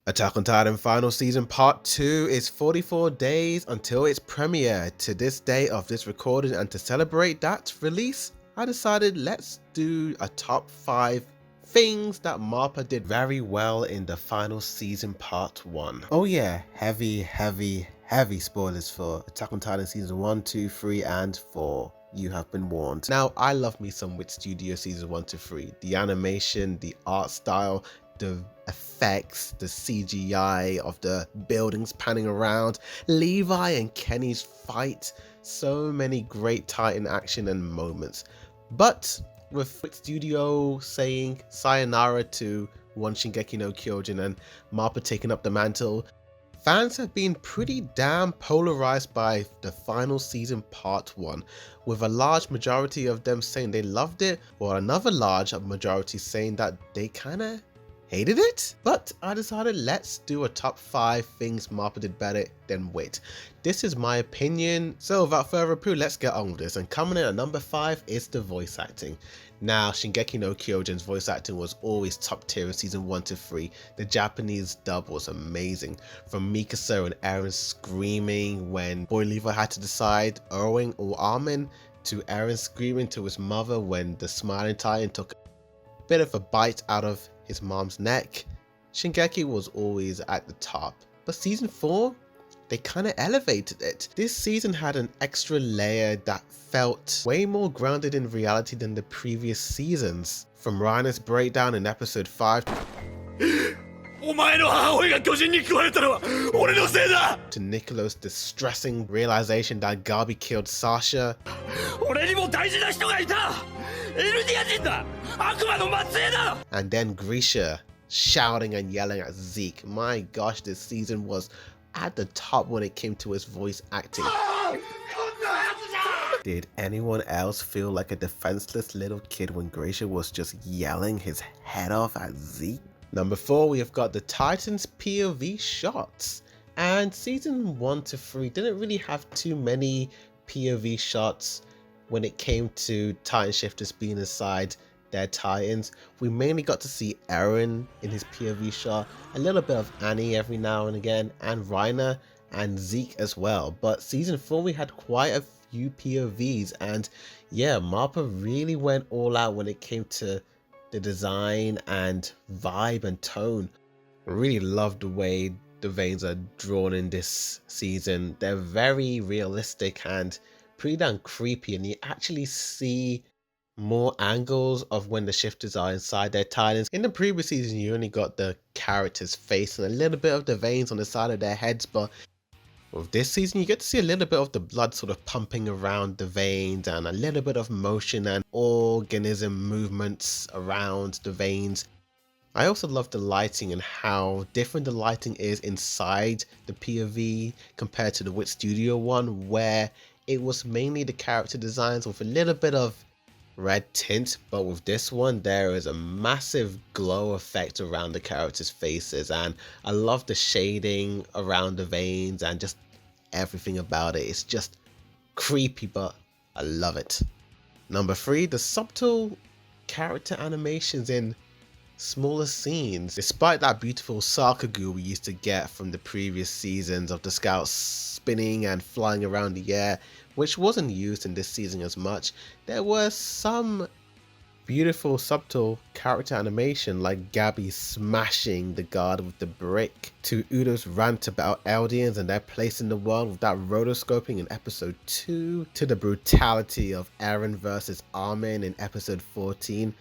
Attack on Titan Final Season Part 2 is 44 days until its premiere. To this day of this recording and to celebrate that release, I decided let's do a top 5 things that Mappa did very well in the final season Part 1. Oh yeah, heavy spoilers for Attack on Titan Season 1, 2, 3 and 4. You have been warned. Now, I love me some WIT Studio Season 1 to 3. The animation, the art style, the effects, the CGI of the buildings panning around, Levi and Kenny's fight, so many great Titan action and moments. But with WIT Studio saying sayonara to One Shingeki no Kyojin and Mappa taking up the mantle, fans have been pretty damn polarized by the final season Part 1, with a large majority of them saying they loved it, or another large majority saying that they kinda hated it. But I decided let's do a top 5 things Mappa did better than WIT. This is my opinion, so without further ado, let's get on with this. And coming in at number 5 is the voice acting. Now, Shingeki no Kyojin's voice acting was always top tier in season 1 to 3. The Japanese dub was amazing. From Mikasa and Eren screaming when Boy Levi had to decide Erwin or Armin, to Eren screaming to his mother when the Smiling Titan took a bit of a bite out of his mom's neck. Shingeki was always at the top, but season 4, they kinda elevated it. This season had an extra layer that felt way more grounded in reality than the previous seasons. From Reiner's breakdown in episode 5 to Nicolo's distressing realization that Gabi killed Sasha, and then Grisha shouting and yelling at Zeke. My gosh, this season was at the top when it came to his voice acting. Did anyone else feel like a defenseless little kid when Grisha was just yelling his head off at Zeke? Number 4, we have got the Titans POV shots. And season 1 to 3 didn't really have too many POV shots when it came to Titan shifters being inside their Titans. We mainly got to see Eren in his POV shot, a little bit of Annie every now and again, and Reiner and Zeke as well. But season 4 we had quite a few POVs, and yeah, Mappa really went all out when it came to the design and vibe and tone. I really love the way the veins are drawn in this season. They're very realistic and pretty damn creepy, and you actually see more angles of when the shifters are inside their Titans. In the previous season, you only got the character's face and a little bit of the veins on the side of their heads, but with this season, you get to see a little bit of the blood sort of pumping around the veins and a little bit of motion and organism movements around the veins. I also love the lighting and how different the lighting is inside the POV compared to the WIT Studio one, where it was mainly the character designs with a little bit of red tint, but with this one there is a massive glow effect around the characters' faces, and I love the shading around the veins and just everything about it. It's just creepy, but I love it. Number 3, the subtle character animations in smaller scenes. Despite that beautiful Sakagu we used to get from the previous seasons of the scouts spinning and flying around the air, which wasn't used in this season as much, there were some beautiful subtle character animation, like Gabi smashing the guard with the brick, to Udo's rant about Eldians and their place in the world with that rotoscoping in episode 2, to the brutality of Eren versus Armin in episode 14.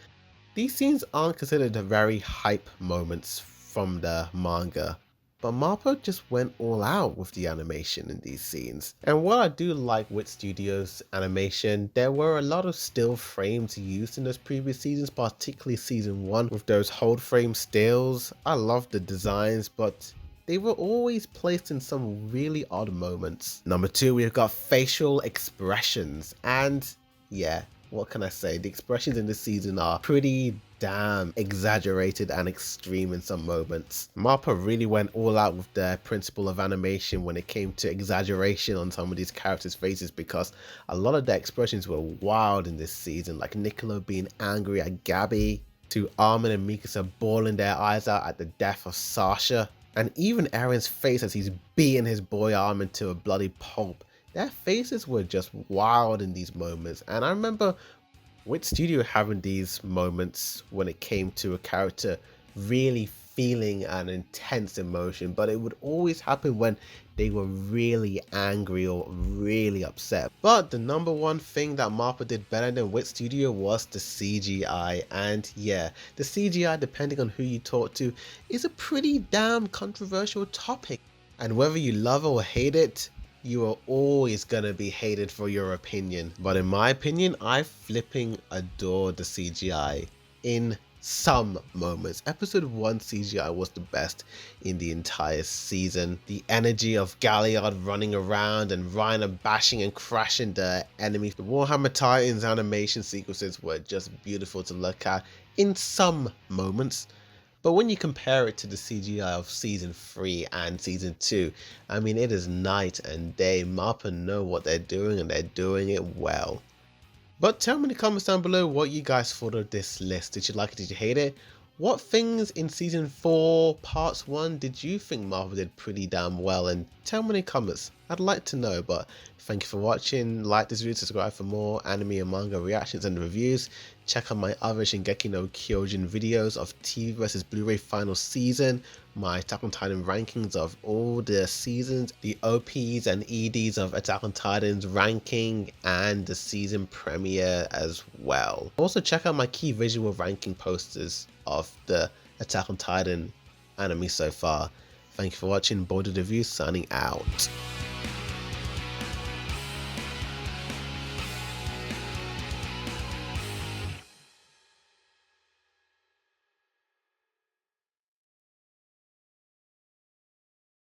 These scenes aren't considered very hype moments from the manga, but Mappa just went all out with the animation in these scenes. And while I do like WIT Studio's animation, there were a lot of still frames used in those previous seasons, particularly season 1 with those hold frame stills. I love the designs, but they were always placed in some really odd moments. Number 2, we've got facial expressions, and yeah, what can I say? The expressions in this season are pretty damn exaggerated and extreme in some moments. Mappa really went all out with their principle of animation when it came to exaggeration on some of these characters' faces, because a lot of their expressions were wild in this season, like Nicolo being angry at Gabi, to Armin and Mikasa bawling their eyes out at the death of Sasha, And even Eren's face as he's beating his boy arm into a bloody pulp, their faces were just wild in these moments. And I remember WIT Studio having these moments when it came to a character really feeling an intense emotion, but it would always happen when they were really angry or really upset. But the number one thing that Mappa did better than WIT Studio was the CGI. And yeah, the CGI, depending on who you talk to, is a pretty damn controversial topic. And whether you love or hate it, you are always gonna be hated for your opinion. But in my opinion, I flipping adore the CGI in some moments. Episode 1 CGI was the best in the entire season. The energy of Galliard running around and Reiner bashing and crashing the enemies. The Warhammer Titans animation sequences were just beautiful to look at in some moments. But when you compare it to the CGI of Season 3 and Season 2, I mean, it is night and day. Mappa know what they're doing and they're doing it well. But tell me in the comments down below what you guys thought of this list. Did you like it? Did you hate it? What things in Season 4 Parts 1 did you think Mappa did pretty damn well? And tell me in the comments. I'd like to know. But thank you for watching. Like this video, subscribe for more anime and manga reactions and reviews. Check out my other Shingeki no Kyojin videos of TV vs Blu-ray final season, my Attack on Titan rankings of all the seasons, the OPs and EDs of Attack on Titan's ranking, and the season premiere as well. Also check out my key visual ranking posters of the Attack on Titan anime so far. Thank you for watching. Boarded Review signing out.